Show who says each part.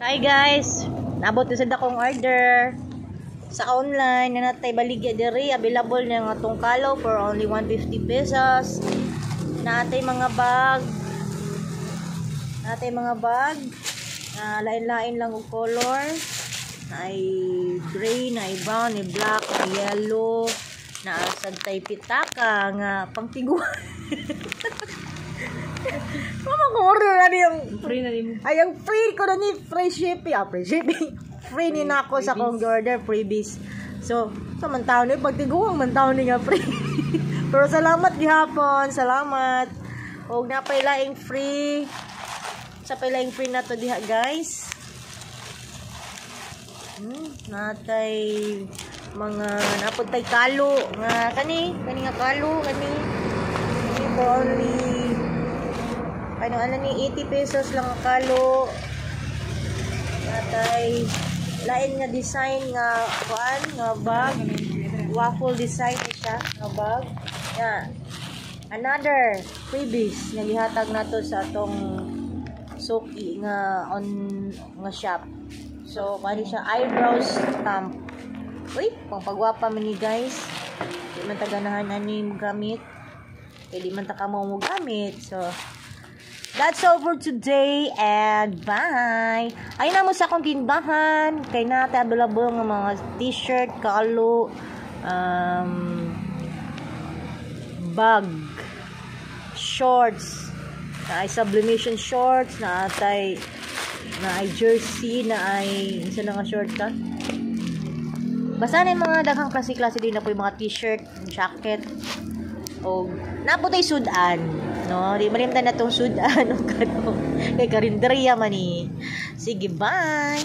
Speaker 1: Hi guys, nabot na sa dakong order sa online na natay baligya diri. Available na nga tong kalaw for only 150 pesos. Natay mga bag. Lain-lain lang og color. Ay gray, na brown, na black, na yellow, na sagtay pitaka nga pangtiguan. Mama ko order na yung
Speaker 2: free na din.
Speaker 1: Ay, ang free ko na ni free shipping. Free ni nako sa kong order, freebies. So, sa mantaon ni pagtiguang mantaon ni nga free. Pero salamat gihapon, salamat. Og napay laing free. Sa pailaing free na to diha, guys. Natay mga napod tay kalo nga kani nga kalo kani for only ano ni 80 pesos lang ang kalo. Natay lain nga design nga kuan nga bag, waffle design siya nga bag. Yeah. Another freebies nga gihatag nato sa atong suki nga on nga shop. So kani siya eyebrow stamp. Uy, pangpagwapa man ni guys. Di man taganahan ani mo gamit. Kaya di man ta kamo mo gamit. So that's all for today and bye. Ay na mo sa akong tindahan. Kay nata available nga mga t-shirt, kalo, bag, shorts, na ay sublimation shorts, na ay jersey, na ay isa na nga short ka. Basta na yung mga daghang klase-klase din na po yung mga t-shirt, jacket, o naputay sudan, no? Di malimtan na tong sudan o kano. Kay karinderya man ni. Sige, bye!